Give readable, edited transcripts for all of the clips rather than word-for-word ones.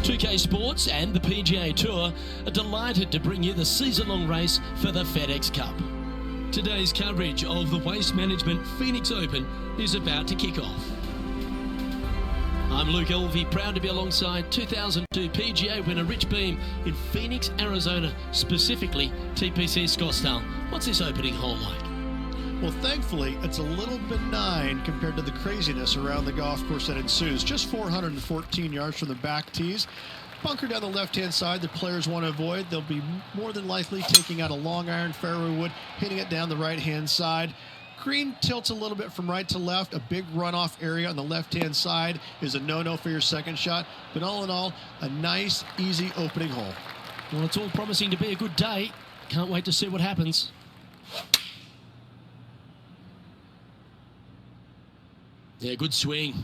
2K Sports and the PGA Tour are delighted to bring you the season-long race for the FedEx Cup. Today's coverage of the Waste Management Phoenix Open is about to kick off. I'm Luke Elvey, proud to be alongside 2002 PGA winner Rich Beem in Phoenix, Arizona, specifically Tpc Scottsdale. What's this opening hole like? Well, thankfully, it's a little benign compared to the craziness around the golf course that ensues. Just 414 yards from the back tees. Bunker down the left-hand side the players want to avoid. They'll be more than likely taking out a long iron fairway wood, hitting it down the right-hand side. Green tilts a little bit from right to left. A big runoff area on the left-hand side is a no-no for your second shot. But all in all, a nice, easy opening hole. Well, it's all promising to be a good day. Can't wait to see what happens. Yeah, good swing.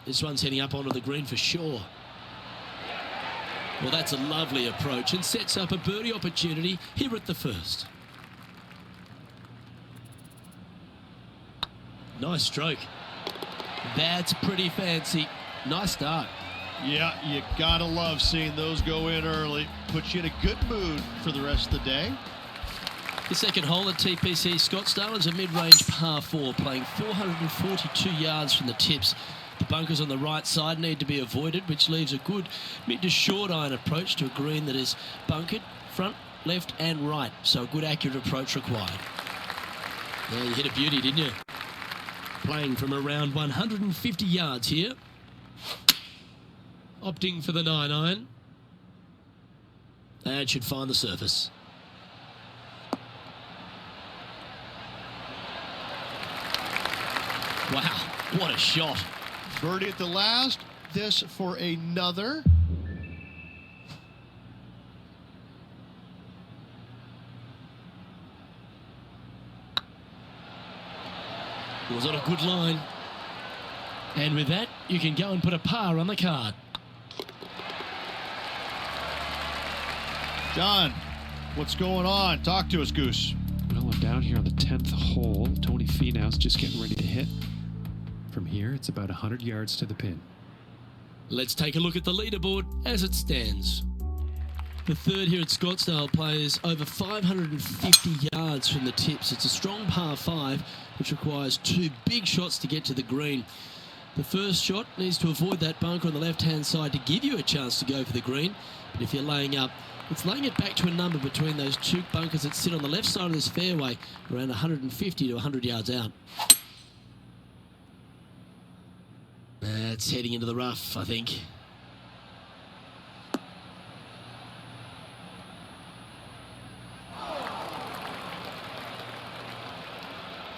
This one's heading up onto the green for sure. Well, that's a lovely approach and sets up a birdie opportunity here at the first. Nice stroke. That's pretty fancy. Nice start. Yeah, you gotta love seeing those go in early. Puts you in a good mood for the rest of the day. The second hole at Tpc Scottsdale is a mid-range par 4, playing 442 yards from the tips. The bunkers on the right side need to be avoided, which leaves a good mid to short iron approach to a green that is bunkered front, left and right. So a good accurate approach required. Yeah, you hit a beauty, didn't you? Playing from around 150 yards here. Opting for the 9-iron. That should find the surface. Wow, what a shot. Birdie at the last. This for another. It was on a good line. And with that, you can go and put a par on the card. John, what's going on? Talk to us, Goose. Well, I'm down here on the 10th hole. Tony Finau's just getting ready to hit. From here, it's about 100 yards to the pin. Let's take a look at the leaderboard as it stands. The third here at Scottsdale plays over 550 yards from the tips. It's a strong par 5, which requires 2 big shots to get to the green. The first shot needs to avoid that bunker on the left-hand side to give you a chance to go for the green. But if you're laying up, it's laying it back to a number between those 2 bunkers that sit on the left side of this fairway, around 150 to 100 yards out. That's heading into the rough, I think.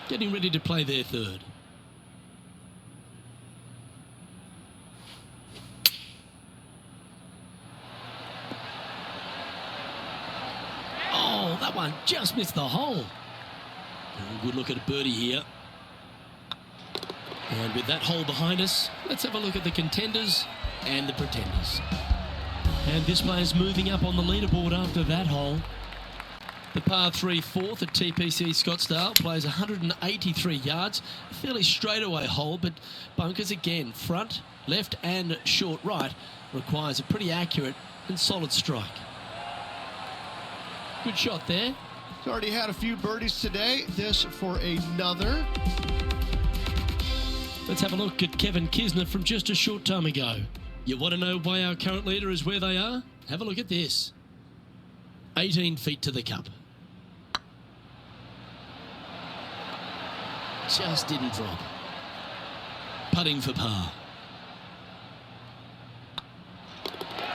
Getting ready to play their third. Oh, that one just missed the hole. Good look at a birdie here. And with that hole behind us, let's have a look at the contenders and the pretenders. And this player's moving up on the leaderboard after that hole. The par 3 fourth at Tpc Scottsdale plays 183 yards. A fairly straightaway hole, but bunkers again, front, left and short right, requires a pretty accurate and solid strike. Good shot there. He's already had a few birdies today. This for another. Let's have a look at Kevin Kisner from just a short time ago. You want to know why our current leader is where they are? Have a look at this. 18 feet to the cup. Just didn't drop. Putting for par.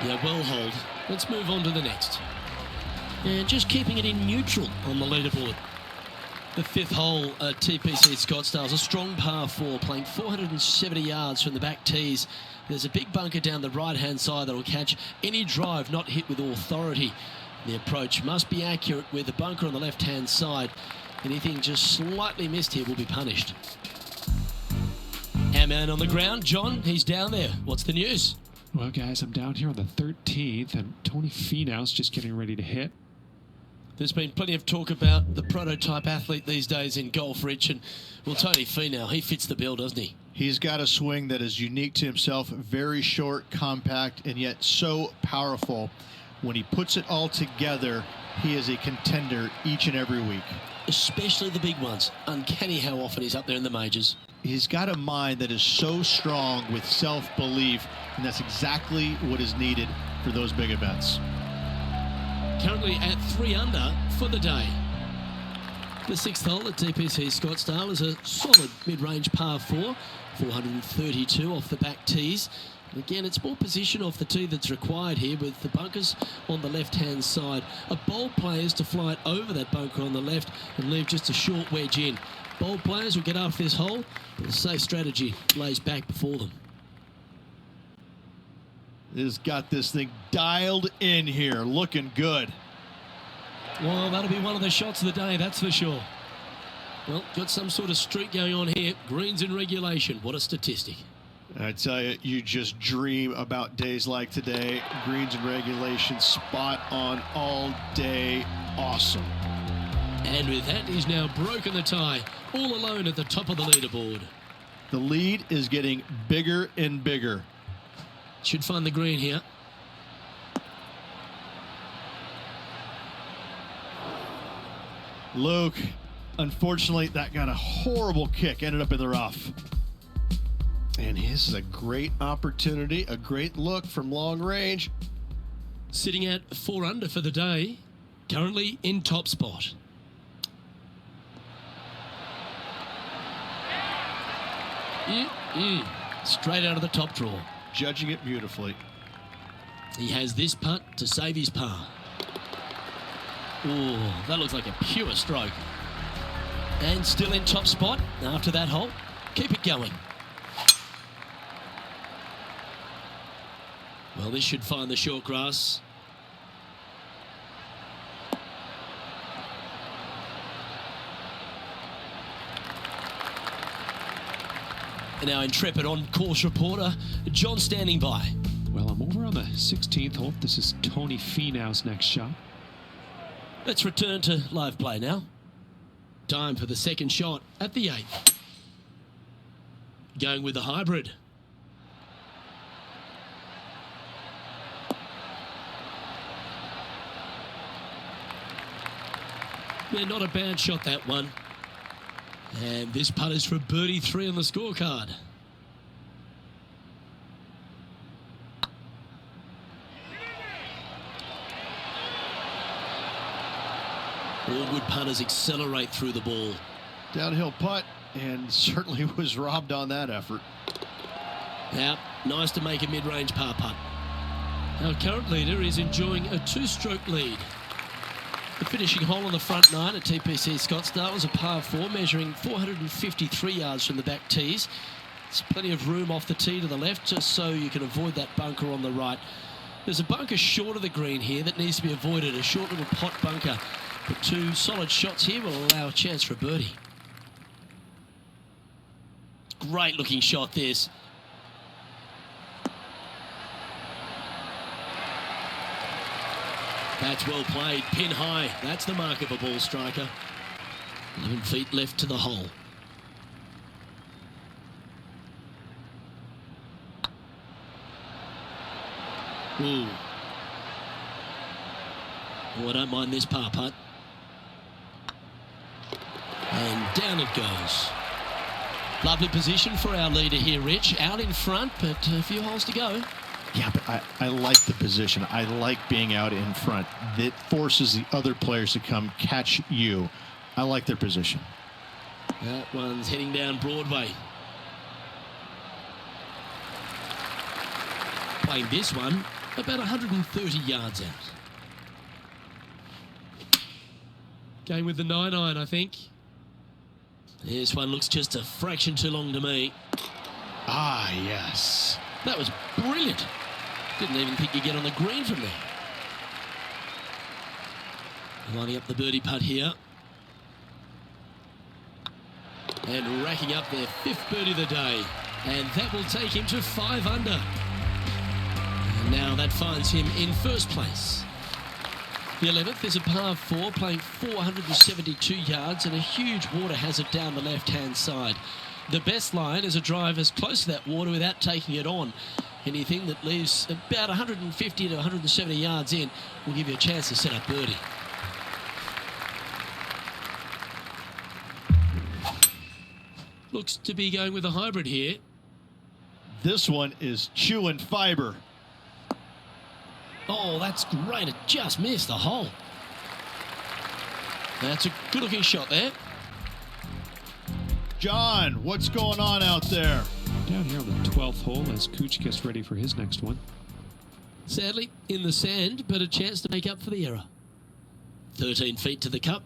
Yeah, well hold. Let's move on to the next. And just keeping it in neutral on the leaderboard. The 5th hole at Tpc Scottsdale is a strong par 4, playing 470 yards from the back tees. There's a big bunker down the right-hand side that will catch any drive not hit with authority. The approach must be accurate with the bunker on the left-hand side. Anything just slightly missed here will be punished. Our man on the ground, John, he's down there. What's the news? Well, guys, I'm down here on the 13th, and Tony Finau's just getting ready to hit. There's been plenty of talk about the prototype athlete these days in golf, Rich, and, well, Tony Finau, he fits the bill, doesn't he? He's got a swing that is unique to himself, very short, compact, and yet so powerful. When he puts it all together, he is a contender each and every week. Especially the big ones. Uncanny how often he's up there in the majors. He's got a mind that is so strong with self-belief, and that's exactly what is needed for those big events. Currently at 3 under for the day. The 6th hole at Tpc Scottsdale is a solid mid-range par 4, 432 off the back tees. And again, it's more position off the tee that's required here with the bunkers on the left-hand side. A bold player is to fly it over that bunker on the left and leave just a short wedge in. Bold players will get after this hole, but a safe strategy lays back before them. He's got this thing dialed in here, looking good. Well, that'll be one of the shots of the day, that's for sure. Well, got some sort of streak going on here. Greens in regulation. What a statistic. I tell you, you just dream about days like today. Greens in regulation, spot on all day. Awesome. And with that, he's now broken the tie, all alone at the top of the leaderboard. The lead is getting bigger and bigger. Should find the green here. Luke, unfortunately, that got a horrible kick, ended up in the rough. And this is a great opportunity, a great look from long range. Sitting at 4 under for the day, currently in top spot. Straight out of the top draw. Judging it beautifully. He has this putt to save his par. Oh, that looks like a pure stroke. And still in top spot after that hole. Keep it going. Well, this should find the short grass. And our intrepid on-course reporter, John, standing by. Well, I'm over on the 16th hole. This is Tony Finau's next shot. Let's return to live play now. Time for the second shot at the 8th. Going with the hybrid. Yeah, not a bad shot, that one. And this putt is for birdie 3 on the scorecard. All good putters accelerate through the ball. Downhill putt, and certainly was robbed on that effort. Now, nice to make a mid-range par putt. Our current leader is enjoying a 2-stroke lead. The finishing hole on the front 9 at Tpc Scottsdale was a par 4, measuring 453 yards from the back tees. There's plenty of room off the tee to the left, just so you can avoid that bunker on the right. There's a bunker short of the green here that needs to be avoided, a short little pot bunker. But 2 solid shots here will allow a chance for a birdie. Great looking shot, this. That's well played, pin high. That's the mark of a ball striker. 11 feet left to the hole. Ooh. Oh, I don't mind this par putt. And down it goes. Lovely position for our leader here, Rich. Out in front, but a few holes to go. Yeah, but I like the position. I like being out in front. That forces the other players to come catch you. I like their position. That one's heading down Broadway. Playing this one about 130 yards out. Going with the 9-iron, I think. This one looks just a fraction too long to me. Ah, yes. That was brilliant. Didn't even think you'd get on the green from there. Lining up the birdie putt here. And racking up their 5th birdie of the day. And that will take him to 5 under. And now that finds him in first place. The 11th is a par 4, playing 472 yards and a huge water hazard down the left-hand side. The best line is a drive as close to that water without taking it on. Anything that leaves about 150 to 170 yards in will give you a chance to set up birdie. Looks to be going with a hybrid here. This one is chewing fiber. Oh, that's great. It just missed the hole. That's a good-looking shot there. John, what's going on out there? Down here on the 12th hole as Cooch gets ready for his next one. Sadly, in the sand, but a chance to make up for the error. 13 feet to the cup.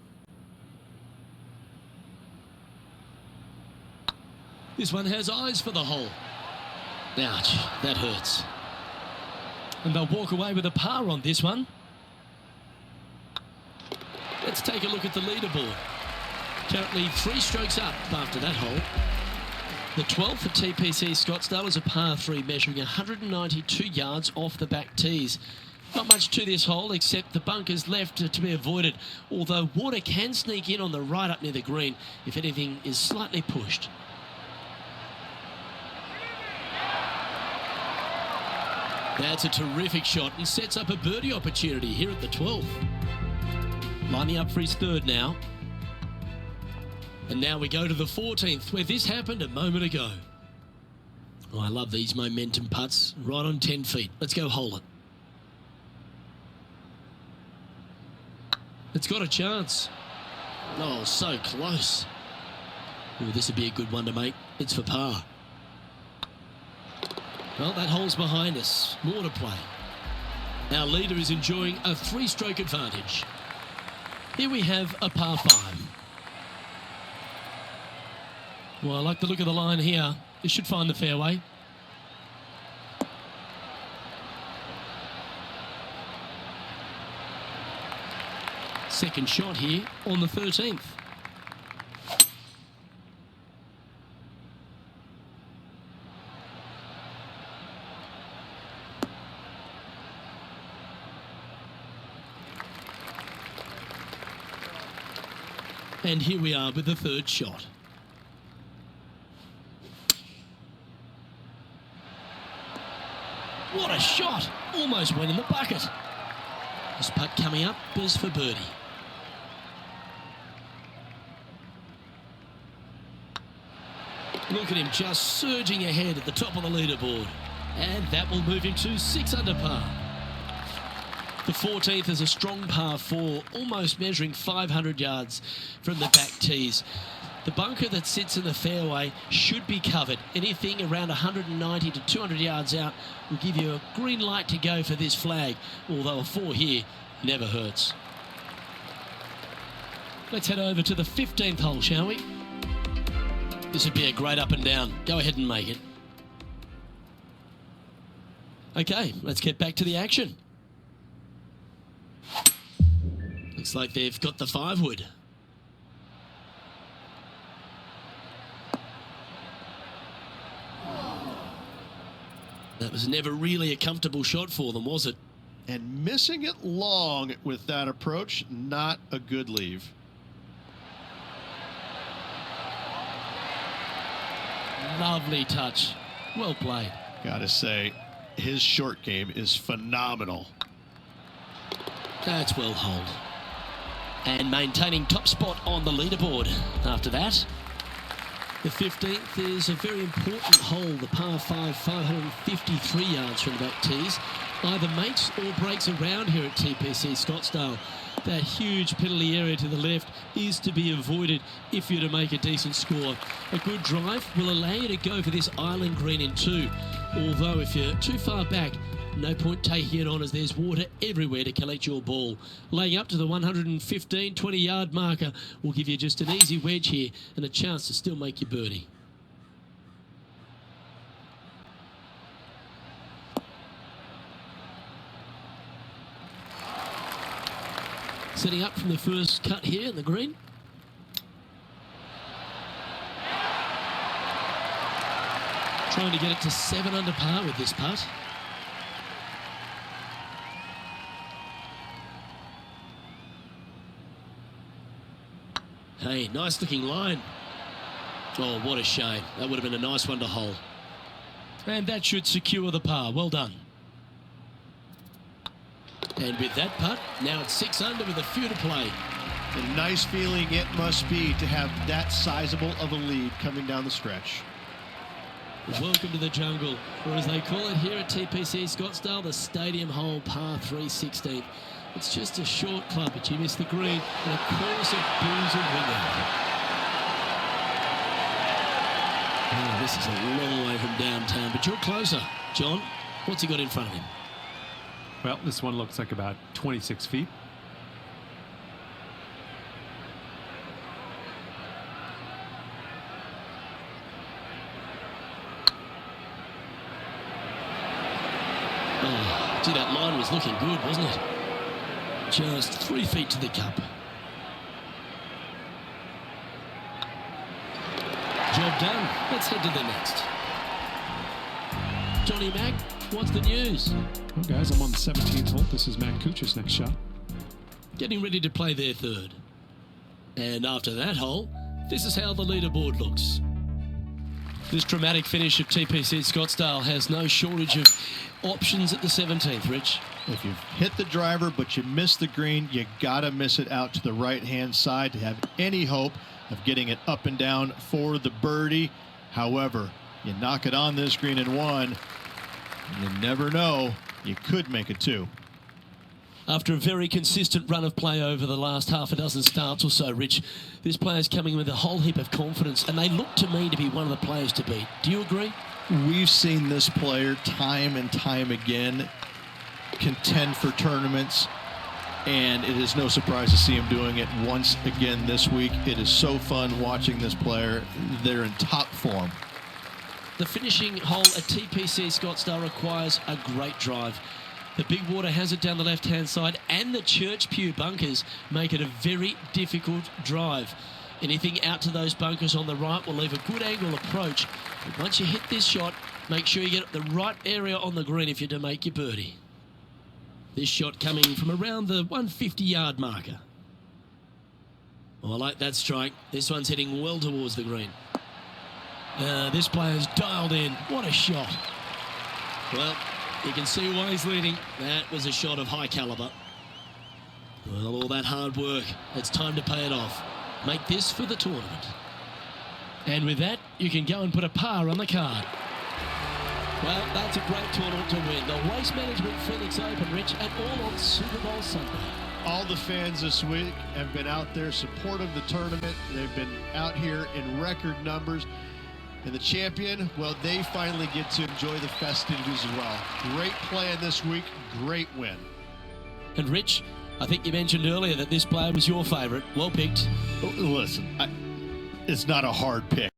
This one has eyes for the hole. Ouch, that hurts. And they'll walk away with a par on this one. Let's take a look at the leaderboard. Currently 3 strokes up after that hole. The 12th at Tpc Scottsdale is a par 3 measuring 192 yards off the back tees. Not much to this hole except the bunkers left to be avoided, although water can sneak in on the right up near the green if anything is slightly pushed. That's a terrific shot and sets up a birdie opportunity here at the 12th. Lining up for his third now. And now we go to the 14th, where this happened a moment ago. Oh, I love these momentum putts. Right on 10 feet. Let's go hole it. It's got a chance. Oh, so close. Oh, this would be a good one to make. It's for par. Well, that hole's behind us. More to play. Our leader is enjoying a 3-stroke advantage. Here we have a par 5. Well, I like the look of the line here. This should find the fairway. Second shot here on the 13th. And here we are with the third shot. What a shot! Almost went in the bucket. This putt coming up is for birdie. Look at him just surging ahead at the top of the leaderboard. And that will move him to 6 under par. The 14th is a strong par 4, almost measuring 500 yards from the back tees. The bunker that sits in the fairway should be covered. Anything around 190 to 200 yards out will give you a green light to go for this flag, although a 4 here never hurts. Let's head over to the 15th hole, shall we? This would be a great up and down. Go ahead and make it. Okay, let's get back to the action. Looks like they've got the 5-wood. That was never really a comfortable shot for them, was it? And missing it long with that approach, not a good leave. Lovely touch. Well played. Gotta say, his short game is phenomenal. That's well holed. And maintaining top spot on the leaderboard after that. The 15th is a very important hole, the par 5, 553 yards from the back tees. Either makes or breaks around here at Tpc Scottsdale. That huge penalty area to the left is to be avoided if you're to make a decent score. A good drive will allow you to go for this island green in 2. Although if you're too far back, no point taking it on as there's water everywhere to collect your ball. Laying up to the 115, 20-yard marker will give you just an easy wedge here and a chance to still make your birdie. Setting up from the first cut here in the green. Trying to get it to 7 under par with this putt. Hey, nice looking line. Oh, what a shame. That would have been a nice one to hole. And that should secure the par. Well done. And with that putt, now it's 6 under with a few to play. A nice feeling it must be to have that sizable of a lead coming down the stretch. Welcome to the jungle, or as they call it here at Tpc Scottsdale, the stadium hole par 316. It's just a short club, but you miss the green and a chorus of boos and wing out. Oh, this is a long way from downtown, but you're closer. John, what's he got in front of him? Well, this one looks like about 26 feet. Oh, gee, that line was looking good, wasn't it? Just 3 feet to the cup. Job done. Let's head to the next. Johnny Mac, what's the news? Well, guys, I'm on the 17th hole. This is Matt Kuchar's next shot. Getting ready to play their third. And after that hole, this is how the leaderboard looks. This dramatic finish at Tpc Scottsdale has no shortage of options at the 17th, Rich. If you've hit the driver but you miss the green, you gotta miss it out to the right-hand side to have any hope of getting it up and down for the birdie. However, you knock it on this green in one, you never know, you could make it two. After a very consistent run of play over the last half a dozen starts or so, Rich, this player's coming with a whole heap of confidence, and they look to me to be one of the players to beat. Do you agree? We've seen this player time and time again contend for tournaments, and it is no surprise to see him doing it once again this week. It is so fun watching this player. They're in top form. The finishing hole at Tpc Scottsdale requires a great drive. The big water has it down the left-hand side, and the Church Pew bunkers make it a very difficult drive. Anything out to those bunkers on the right will leave a good angle approach. But once you hit this shot, make sure you get the right area on the green if you're to make your birdie. This shot coming from around the 150-yard marker. Oh, I like that strike. This one's heading well towards the green. This player's dialed in. What a shot. Well, you can see why he's leading. That was a shot of high caliber. Well, all that hard work, it's time to pay it off. Make this for the tournament. And with that, you can go and put a par on the card. Well, that's a great tournament to win. The Waste Management FedEx Open, Rich, and all on Super Bowl Sunday. All the fans this week have been out there supportive of the tournament. They've been out here in record numbers. And the champion, well, they finally get to enjoy the festivities as well. Great play in this week, great win. And Rich, I think you mentioned earlier that this player was your favourite. Well picked. Listen, it's not a hard pick.